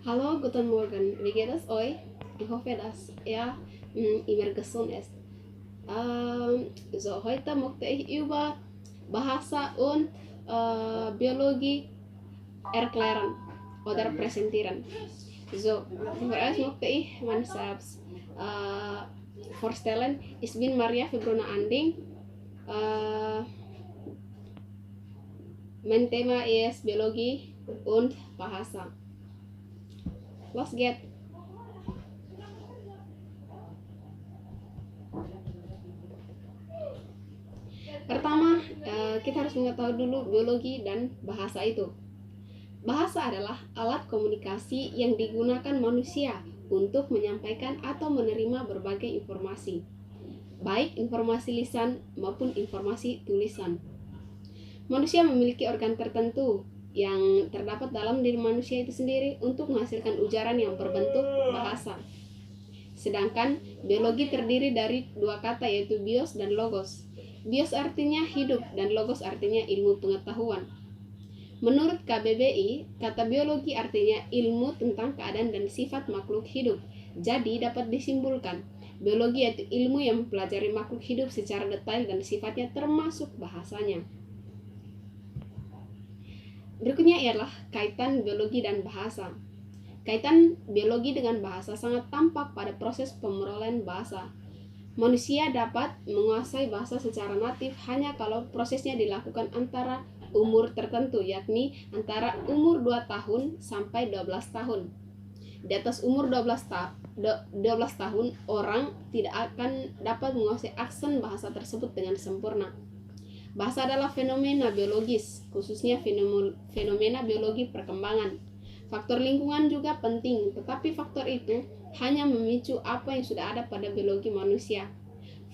Hallo, guten Morgen. Wie geht es euch? Ich hoffe, dass ihr immer gesund ist. Heute möchte ich über Bahasa und Biologie erklären oder präsentieren. Zuerst möchte ich mich selbst vorstellen. Ich bin Maria Fibrona Anding. Mein Thema ist Biologie und Bahasa. Los geht's. Pertama, kita harus mengetahui dulu biologi dan bahasa itu. Bahasa adalah alat komunikasi yang digunakan manusia untuk menyampaikan atau menerima berbagai informasi, baik informasi lisan maupun informasi tulisan. Manusia memiliki organ tertentu yang terdapat dalam diri manusia itu sendiri untuk menghasilkan ujaran yang berbentuk bahasa. Sedangkan biologi terdiri dari dua kata, yaitu bios dan logos. Bios artinya hidup dan logos artinya ilmu pengetahuan. Menurut KBBI, kata biologi artinya ilmu tentang keadaan dan sifat makhluk hidup. Jadi dapat disimpulkan, biologi yaitu ilmu yang mempelajari makhluk hidup secara detail dan sifatnya termasuk bahasanya. Berikutnya ialah kaitan biologi dan bahasa. Kaitan biologi dengan bahasa sangat tampak pada proses pemerolehan bahasa. Manusia dapat menguasai bahasa secara natif hanya kalau prosesnya dilakukan antara umur tertentu, yakni antara umur 2 tahun sampai 12 tahun. Di atas umur 12 tahun, orang tidak akan dapat menguasai aksen bahasa tersebut dengan sempurna. Bahasa adalah fenomena biologis, khususnya fenomena biologi perkembangan. Faktor lingkungan juga penting, tetapi faktor itu hanya memicu apa yang sudah ada pada biologi manusia.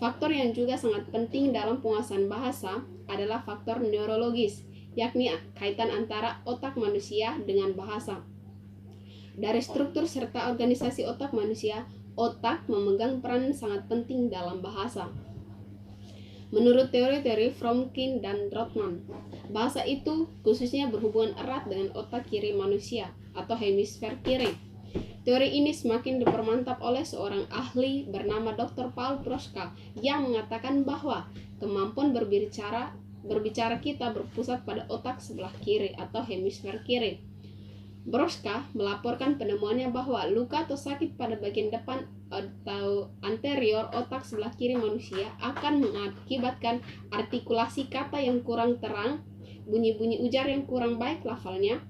Faktor yang juga sangat penting dalam penguasaan bahasa adalah faktor neurologis, yakni kaitan antara otak manusia dengan bahasa. Dari struktur serta organisasi otak manusia, otak memegang peran sangat penting dalam bahasa. Menurut teori-teori Fromkin dan Rothman, bahasa itu khususnya berhubungan erat dengan otak kiri manusia atau hemisfer kiri. Teori ini semakin dipermantap oleh seorang ahli bernama Dr. Paul Broca yang mengatakan bahwa kemampuan berbicara kita berpusat pada otak sebelah kiri atau hemisfer kiri. Broca melaporkan penemuannya bahwa luka atau sakit pada bagian depan atau anterior otak sebelah kiri manusia akan mengakibatkan artikulasi kata yang kurang terang, bunyi-bunyi ujar yang kurang baik lafalnya,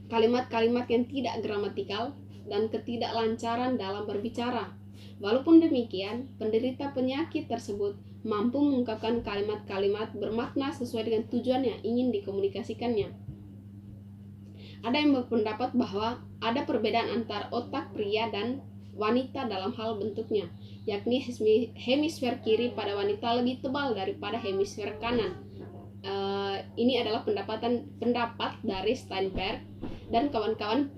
kalimat-kalimat yang tidak gramatikal, dan ketidaklancaran dalam berbicara. Walaupun demikian, penderita penyakit tersebut mampu mengungkapkan kalimat-kalimat bermakna sesuai dengan tujuan yang ingin dikomunikasikannya. Ada yang berpendapat bahwa ada perbedaan antara otak pria dan wanita dalam hal bentuknya, yakni hemisfer kiri pada wanita lebih tebal daripada hemisfer kanan. Ini adalah pendapat dari Steinberg dan kawan-kawan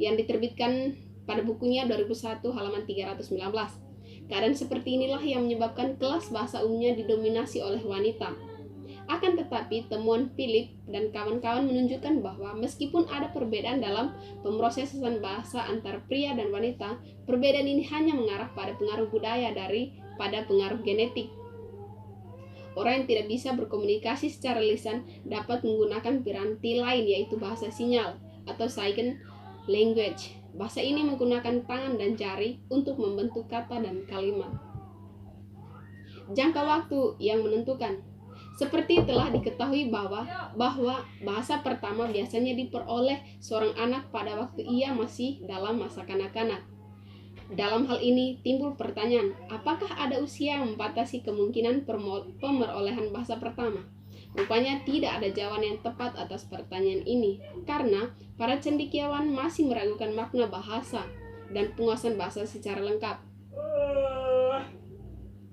yang diterbitkan pada bukunya 2001 halaman 319. Keadaan seperti inilah yang menyebabkan kelas bahasa umumnya didominasi oleh wanita. Akan tetapi, temuan Philip dan kawan-kawan menunjukkan bahwa meskipun ada perbedaan dalam pemrosesan bahasa antara pria dan wanita, perbedaan ini hanya mengarah pada pengaruh budaya daripada pengaruh genetik. Orang yang tidak bisa berkomunikasi secara lisan dapat menggunakan piranti lain, yaitu bahasa sinyal atau sign language. Bahasa ini menggunakan tangan dan jari untuk membentuk kata dan kalimat. Jangka waktu yang menentukan. Seperti telah diketahui bahwa bahasa pertama biasanya diperoleh seorang anak pada waktu ia masih dalam masa kanak-kanak. Dalam hal ini timbul pertanyaan, apakah ada usia yang membatasi kemungkinan pemerolehan bahasa pertama? Rupanya tidak ada jawaban yang tepat atas pertanyaan ini, karena para cendekiawan masih meragukan makna bahasa dan penguasaan bahasa secara lengkap.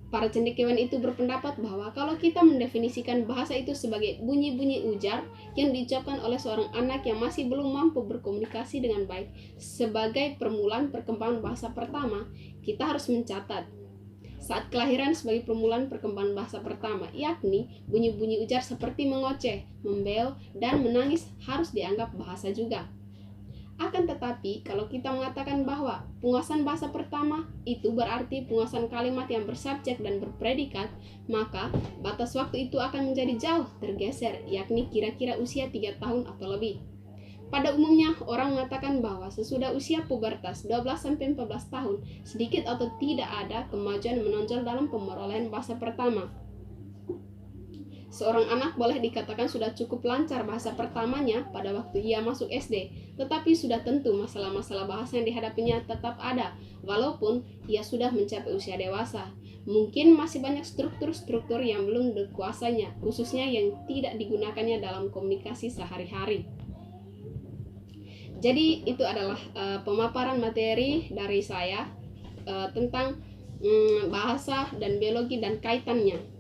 Para cendekiawan itu berpendapat bahwa kalau kita mendefinisikan bahasa itu sebagai bunyi-bunyi ujar yang diucapkan oleh seorang anak yang masih belum mampu berkomunikasi dengan baik sebagai permulaan perkembangan bahasa pertama, kita harus mencatat saat kelahiran sebagai permulaan perkembangan bahasa pertama, yakni bunyi-bunyi ujar seperti mengoceh, membel, dan menangis harus dianggap bahasa juga. Akan tetapi, kalau kita mengatakan bahwa penguasaan bahasa pertama itu berarti penguasaan kalimat yang bersubjek dan berpredikat, maka batas waktu itu akan menjadi jauh tergeser, yakni kira-kira usia 3 tahun atau lebih. Pada umumnya, orang mengatakan bahwa sesudah usia pubertas 12-14 tahun, sedikit atau tidak ada kemajuan menonjol dalam pemerolehan bahasa pertama. Seorang anak boleh dikatakan sudah cukup lancar bahasa pertamanya pada waktu ia masuk SD, tetapi sudah tentu masalah-masalah bahasa yang dihadapinya tetap ada, walaupun ia sudah mencapai usia dewasa. Mungkin masih banyak struktur-struktur yang belum dikuasainya, khususnya yang tidak digunakannya dalam komunikasi sehari-hari. Jadi itu adalah pemaparan materi dari saya tentang bahasa dan biologi dan kaitannya.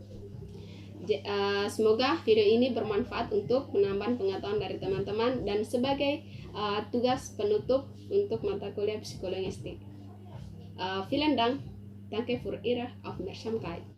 Semoga video ini bermanfaat untuk menambah pengetahuan dari teman-teman dan sebagai tugas penutup untuk mata kuliah psikologistik. Vielen Dank, danke für Ihre Aufmerksamkeit.